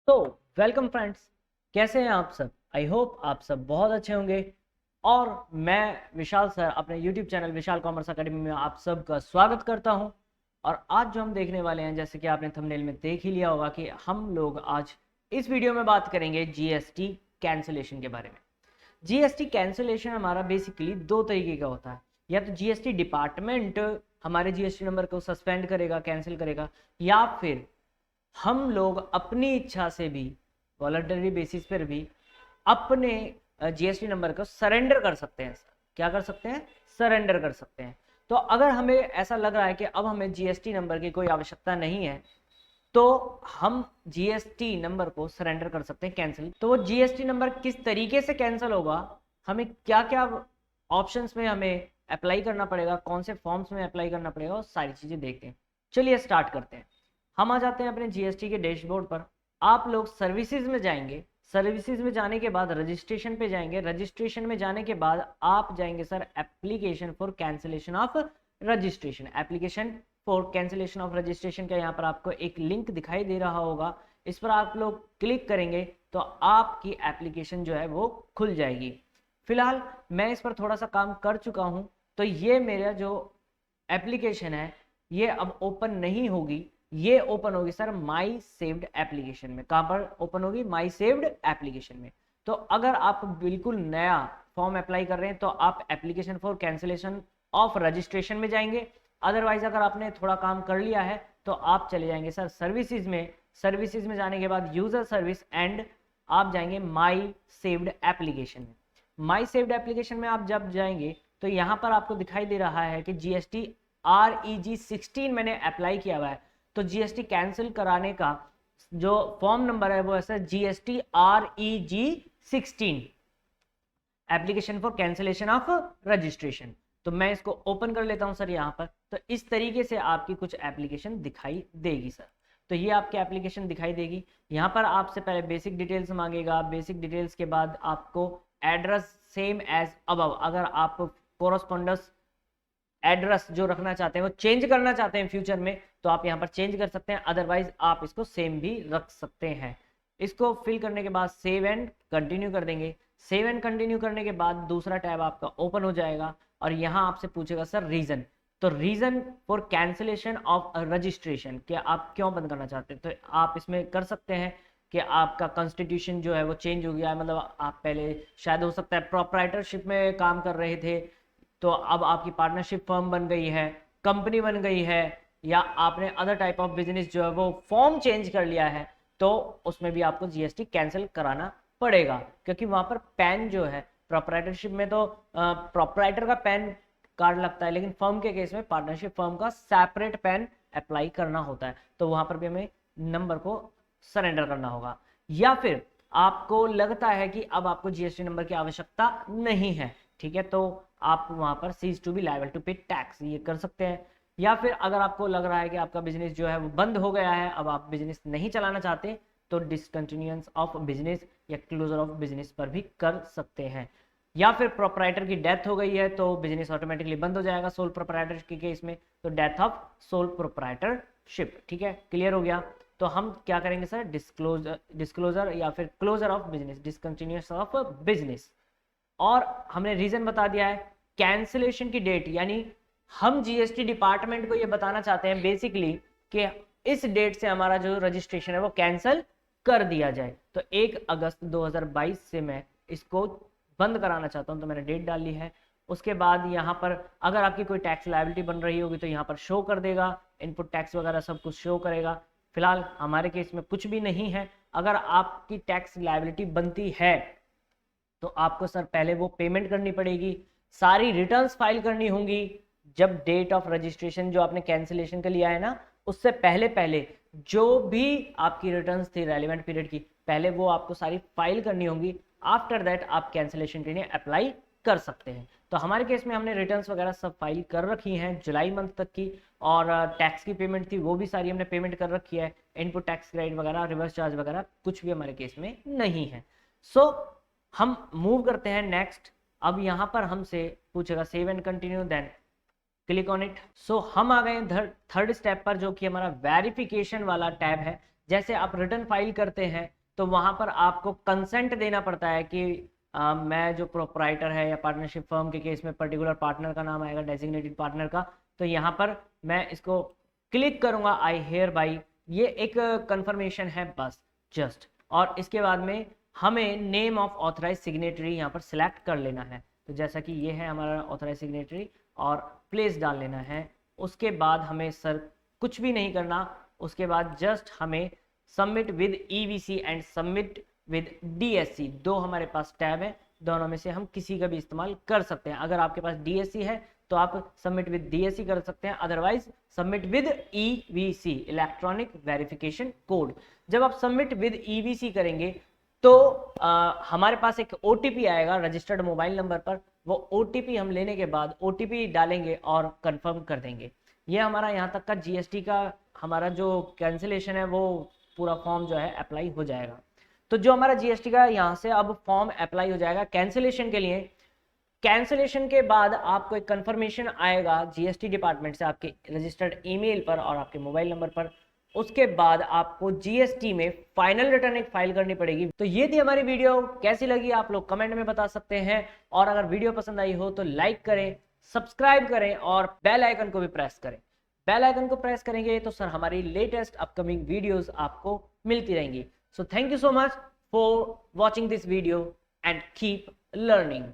तो welcome friends, कैसे हैं आप सब। आई होप आप सब बहुत अच्छे होंगे। और मैं विशाल सर अपने यूट्यूब चैनल विशाल कॉमर्स अकेडमी में आप सबका स्वागत करता हूं। और आज जो हम देखने वाले हैं, जैसे कि आपने थंबनेल में देख ही लिया होगा, कि हम लोग आज इस वीडियो में बात करेंगे जीएसटी कैंसिलेशन के बारे में। जीएसटी कैंसिलेशन हमारा बेसिकली दो तरीके का होता है। या तो जीएसटी डिपार्टमेंट हमारे जीएसटी नंबर को सस्पेंड करेगा, कैंसिल करेगा, या फिर हम लोग अपनी इच्छा से भी वॉलंटरी बेसिस पर भी अपने जीएसटी नंबर को सरेंडर कर सकते हैं। क्या कर सकते हैं? सरेंडर कर सकते हैं। तो अगर हमें ऐसा लग रहा है कि अब हमें जीएसटी नंबर की कोई आवश्यकता नहीं है, तो हम जीएसटी नंबर को सरेंडर कर सकते हैं, कैंसिल। तो वो जीएसटी नंबर किस तरीके से कैंसिल होगा, हमें क्या क्या ऑप्शंस में हमें अप्लाई करना पड़ेगा, कौन से फॉर्म्स में अप्लाई करना पड़ेगा, वो सारी चीजें देखते हैं। चलिए स्टार्ट करते हैं। हम आ जाते हैं अपने जीएसटी के डैशबोर्ड पर। आप लोग सर्विसेज में जाएंगे, सर्विसेज में जाने के बाद रजिस्ट्रेशन पे जाएंगे, रजिस्ट्रेशन में जाने के बाद आप जाएंगे sir application for cancellation of registration. Application for cancellation of registration का यहाँ पर आपको एक लिंक दिखाई दे रहा होगा, इस पर आप लोग क्लिक करेंगे तो आपकी एप्लीकेशन जो है वो खुल जाएगी। फिलहाल मैं इस पर थोड़ा सा काम कर चुका हूं, तो ये मेरा जो एप्लीकेशन है ये अब ओपन नहीं होगी, ये ओपन होगी सर माई सेव्ड एप्लीकेशन में। कहां पर ओपन होगी? माई सेव्ड एप्लीकेशन में। तो अगर आप बिल्कुल नया फॉर्म अप्लाई कर रहे हैं तो आप application for cancellation of registration में जाएंगे। अदरवाइज अगर आपने थोड़ा काम कर लिया है तो आप चले जाएंगे सर सर्विसेज में। सर्विसेज में जाने के बाद यूजर सर्विस एंड आप जाएंगे माई सेव्ड एप्लीकेशन में। माई सेव्ड एप्लीकेशन में आप जब जाएंगे तो यहाँ पर आपको दिखाई दे रहा है कि जीएसटी REG 16 मैंने अप्लाई किया हुआ है। तो जीएसटी कैंसिल कराने का जो फॉर्म नंबर है वो है sir GST REG 16, application for cancellation of registration. तो मैं इसको ओपन कर लेता हूं सर यहाँ पर। तो इस तरीके से आपकी कुछ एप्लीकेशन दिखाई देगी सर। तो ये आपकी एप्लीकेशन दिखाई देगी। यहाँ पर आपसे पहले बेसिक डिटेल्स मांगेगा। बेसिक डिटेल्स के बाद आपको एड्रेस सेम एज अबव, अगर आप कोरस्पोंडेंस एड्रेस जो रखना चाहते हैं वो चेंज करना चाहते हैं फ्यूचर में, तो आप यहाँ पर चेंज कर सकते हैं। अदरवाइज आप इसको सेम भी रख सकते हैं। इसको फिल करने के बाद सेव एंड कंटिन्यू कर देंगे। सेव एंड कंटिन्यू करने के बाद दूसरा टैब आपका ओपन हो जाएगा और यहाँ आपसे पूछेगा सर रीजन। तो reason for cancellation of registration, क्या आप क्यों बंद करना चाहते हैं, तो आप इसमें कर सकते हैं कि आपका कॉन्स्टिट्यूशन जो है वो चेंज हो गया है। मतलब आप पहले शायद हो सकता है प्रोप्राइटरशिप में काम कर रहे थे, तो अब आपकी पार्टनरशिप फर्म बन गई है, कंपनी बन गई है, या आपने अदर टाइप ऑफ बिजनेस जो है वो फॉर्म चेंज कर लिया है, तो उसमें भी आपको जीएसटी कैंसिल कराना पड़ेगा। क्योंकि वहां पर पैन जो है, प्रोप्राइटरशिप में तो प्रोप्राइटर का पैन कार्ड लगता है, लेकिन फर्म के केस में पार्टनरशिप फर्म का सेपरेट पैन अप्लाई करना होता है। तो वहां पर भी हमें नंबर को सरेंडर करना होगा। या फिर आपको लगता है कि अब आपको जीएसटी नंबर की आवश्यकता नहीं है, ठीक है, तो आप वहां पर cease to be liable to pay tax ये कर सकते हैं। या फिर अगर आपको लग रहा है कि आपका बिजनेस जो है वो बंद हो गया है, अब आप बिजनेस नहीं चलाना चाहते, तो डिसकंटिन्यूएंस ऑफ बिजनेस या क्लोजर ऑफ बिजनेस पर भी कर सकते हैं। या फिर प्रोप्राइटर की डेथ हो गई है तो बिजनेस ऑटोमेटिकली बंद हो जाएगा सोल प्रोप्राइटर के केस में, तो डेथ ऑफ सोल प्रोप्राइटरशिप। ठीक है, क्लियर हो गया। तो हम क्या करेंगे सर? डिस्क्लोजर या फिर closure of business, discontinuance of business. और हमने रीजन बता दिया है। कैंसिलेशन की डेट, यानी हम जीएसटी डिपार्टमेंट को ये बताना चाहते हैं बेसिकली कि इस डेट से हमारा जो रजिस्ट्रेशन है वो कैंसिल कर दिया जाए। तो 1 अगस्त 2022 से मैं इसको बंद कराना चाहता हूं, तो मैंने डेट डाल ली है। उसके बाद यहाँ पर अगर आपकी कोई टैक्स लायबिलिटी बन रही होगी तो यहाँ पर शो कर देगा, इनपुट टैक्स वगैरह सब कुछ शो करेगा। फिलहाल हमारे केस में कुछ भी नहीं है। अगर आपकी टैक्स लायबिलिटी बनती है तो आपको सर पहले वो पेमेंट करनी पड़ेगी, सारी रिटर्न्स फाइल करनी होंगी। जब डेट ऑफ रजिस्ट्रेशन जो आपने कैंसिलेशन का लिया है ना, उससे पहले पहले जो भी आपकी रिटर्न्स थी रेलिवेंट पीरियड की, पहले वो आपको सारी फाइल करनी होंगी। आफ्टर दैट आप कैंसिलेशन के लिए अप्लाई कर सकते हैं। तो हमारे केस में हमने रिटर्न्स वगैरह सब फाइल कर रखी हैं जुलाई मंथ तक की, और टैक्स की पेमेंट थी वो भी सारी हमने पेमेंट कर रखी है। इनपुट टैक्स क्रेडिट वगैरह, रिवर्स चार्ज वगैरह कुछ भी हमारे केस में नहीं है। सो हम मूव करते हैं नेक्स्ट। अब यहाँ पर हमसे पूछेगा save and continue, then click on it. So हम आ गए थर्ड स्टेप पर, जो कि हमारा वेरिफिकेशन वाला टैब है। जैसे आप रिटर्न फाइल करते हैं तो वहां पर आपको कंसेंट देना पड़ता है कि मैं जो प्रोपराइटर है या पार्टनरशिप फर्म के केस में पर्टिकुलर पार्टनर का नाम आएगा, डेजिग्नेटेड पार्टनर का, तो यहाँ पर मैं इसको क्लिक करूंगा आई हेयर बाई, ये एक कंफर्मेशन है बस जस्ट। और इसके बाद में हमें नेम ऑफ ऑथराइज सिग्नेटरी यहाँ पर सिलेक्ट कर लेना है। तो जैसा कि ये है हमारा ऑथराइज सिग्नेटरी और प्लेस डाल लेना है। उसके बाद हमें सर कुछ भी नहीं करना, उसके बाद जस्ट हमें submit with EVC and submit with DSC, दो हमारे पास टैब है, दोनों में से हम किसी का भी इस्तेमाल कर सकते हैं। अगर आपके पास डीएससी है तो आप सबमिट विद डीएससी कर सकते हैं, otherwise submit with EVC, electronic verification code. जब आप सबमिट विद ईवीसी करेंगे तो हमारे पास एक ओटीपी आएगा रजिस्टर्ड मोबाइल नंबर पर, वो ओटीपी हम लेने के बाद ओटीपी डालेंगे और कंफर्म कर देंगे। ये हमारा यहाँ तक का जीएसटी का हमारा जो कैंसिलेशन है वो पूरा फॉर्म जो है अप्लाई हो जाएगा। तो जो हमारा जीएसटी का यहाँ से अब फॉर्म अप्लाई हो जाएगा कैंसिलेशन के लिए। कैंसिलेशन के बाद आपको एक कंफर्मेशन आएगा जीएसटी डिपार्टमेंट से आपके रजिस्टर्ड ईमेल पर और आपके मोबाइल नंबर पर। उसके बाद आपको जीएसटी में फाइनल रिटर्न एक फाइल करनी पड़ेगी। तो ये थी हमारी वीडियो, कैसी लगी आप लोग कमेंट में बता सकते हैं, और अगर वीडियो पसंद आई हो तो लाइक करें, सब्सक्राइब करें और बेल आइकन को भी प्रेस करें। बेल आइकन को प्रेस करेंगे तो सर हमारी लेटेस्ट अपकमिंग वीडियोस आपको मिलती रहेंगी। So thank you so much for watching this video and keep learning।